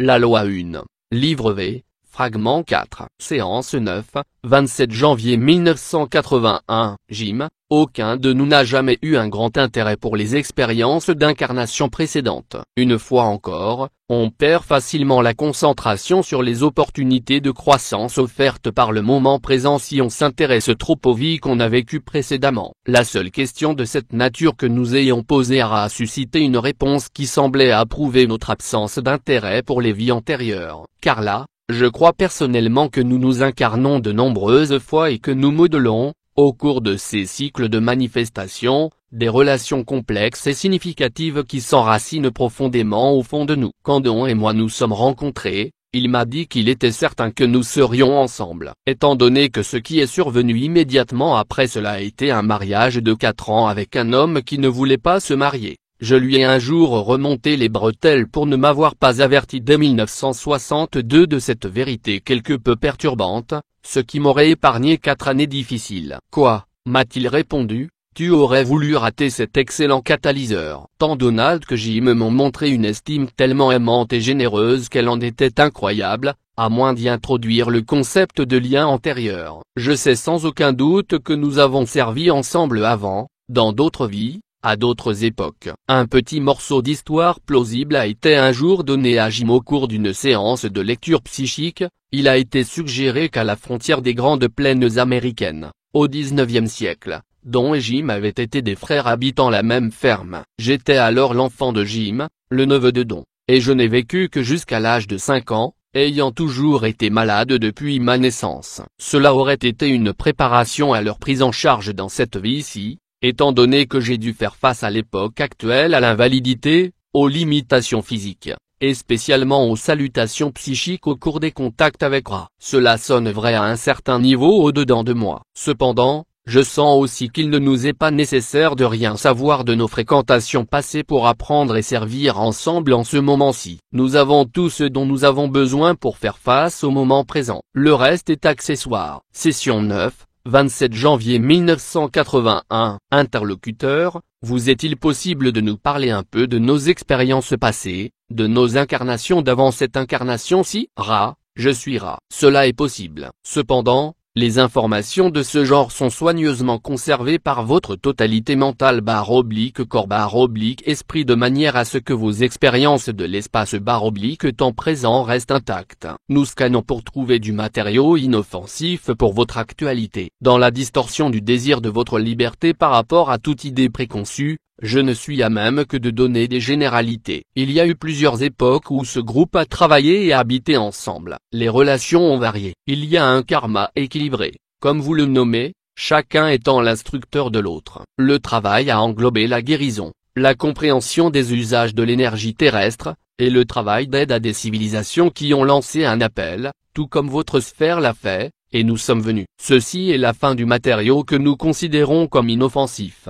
La loi 1. Livre V, fragment 4. Séance 9, 27 janvier 1981. Jim, aucun de nous n'a jamais eu un grand intérêt pour les expériences d'incarnation précédentes. Une fois encore, on perd facilement la concentration sur les opportunités de croissance offertes par le moment présent si on s'intéresse trop aux vies qu'on a vécues précédemment. La seule question de cette nature que nous ayons posée a suscité une réponse qui semblait approuver notre absence d'intérêt pour les vies antérieures. Car là, je crois personnellement que nous nous incarnons de nombreuses fois et que nous modelons, au cours de ces cycles de manifestation, des relations complexes et significatives qui s'enracinent profondément au fond de nous. Quand Don et moi nous sommes rencontrés, il m'a dit qu'il était certain que nous serions ensemble. Étant donné que ce qui est survenu immédiatement après cela a été un mariage de 4 ans avec un homme qui ne voulait pas se marier, je lui ai un jour remonté les bretelles pour ne m'avoir pas averti dès 1962 de cette vérité quelque peu perturbante, ce qui m'aurait épargné 4 années difficiles. Quoi, m'a-t-il répondu, tu aurais voulu rater cet excellent catalyseur. Tant Donald que Jim m'ont montré une estime tellement aimante et généreuse qu'elle en était incroyable, à moins d'y introduire le concept de lien antérieur. Je sais sans aucun doute que nous avons servi ensemble avant, dans d'autres vies, à d'autres époques. Un petit morceau d'histoire plausible a été un jour donné à Jim au cours d'une séance de lecture psychique. Il a été suggéré qu'à la frontière des grandes plaines américaines, au XIXe siècle, Don et Jim avaient été des frères habitant la même ferme. J'étais alors l'enfant de Jim, le neveu de Don, et je n'ai vécu que jusqu'à l'âge de 5 ans, ayant toujours été malade depuis ma naissance. Cela aurait été une préparation à leur prise en charge dans cette vie-ci, étant donné que j'ai dû faire face à l'époque actuelle à l'invalidité, aux limitations physiques, et spécialement aux salutations psychiques au cours des contacts avec Ra. Cela sonne vrai à un certain niveau au-dedans de moi. Cependant, je sens aussi qu'il ne nous est pas nécessaire de rien savoir de nos fréquentations passées pour apprendre et servir ensemble en ce moment-ci. Nous avons tout ce dont nous avons besoin pour faire face au moment présent. Le reste est accessoire. Session 9. 27 janvier 1981. Interlocuteur, vous est-il possible de nous parler un peu de nos expériences passées, de nos incarnations d'avant cette incarnation-ci? Ra, je suis Ra. Cela est possible. Cependant, les informations de ce genre sont soigneusement conservées par votre totalité mentale / corps / esprit de manière à ce que vos expériences de l'espace / temps présent restent intactes. Nous scannons pour trouver du matériau inoffensif pour votre actualité. Dans la distorsion du désir de votre liberté par rapport à toute idée préconçue, je ne suis à même que de donner des généralités. Il y a eu plusieurs époques où ce groupe a travaillé et habité ensemble. Les relations ont varié. Il y a un karma équilibré, comme vous le nommez, chacun étant l'instructeur de l'autre. Le travail a englobé la guérison, la compréhension des usages de l'énergie terrestre, et le travail d'aide à des civilisations qui ont lancé un appel, tout comme votre sphère l'a fait, et nous sommes venus. Ceci est la fin du matériau que nous considérons comme inoffensif.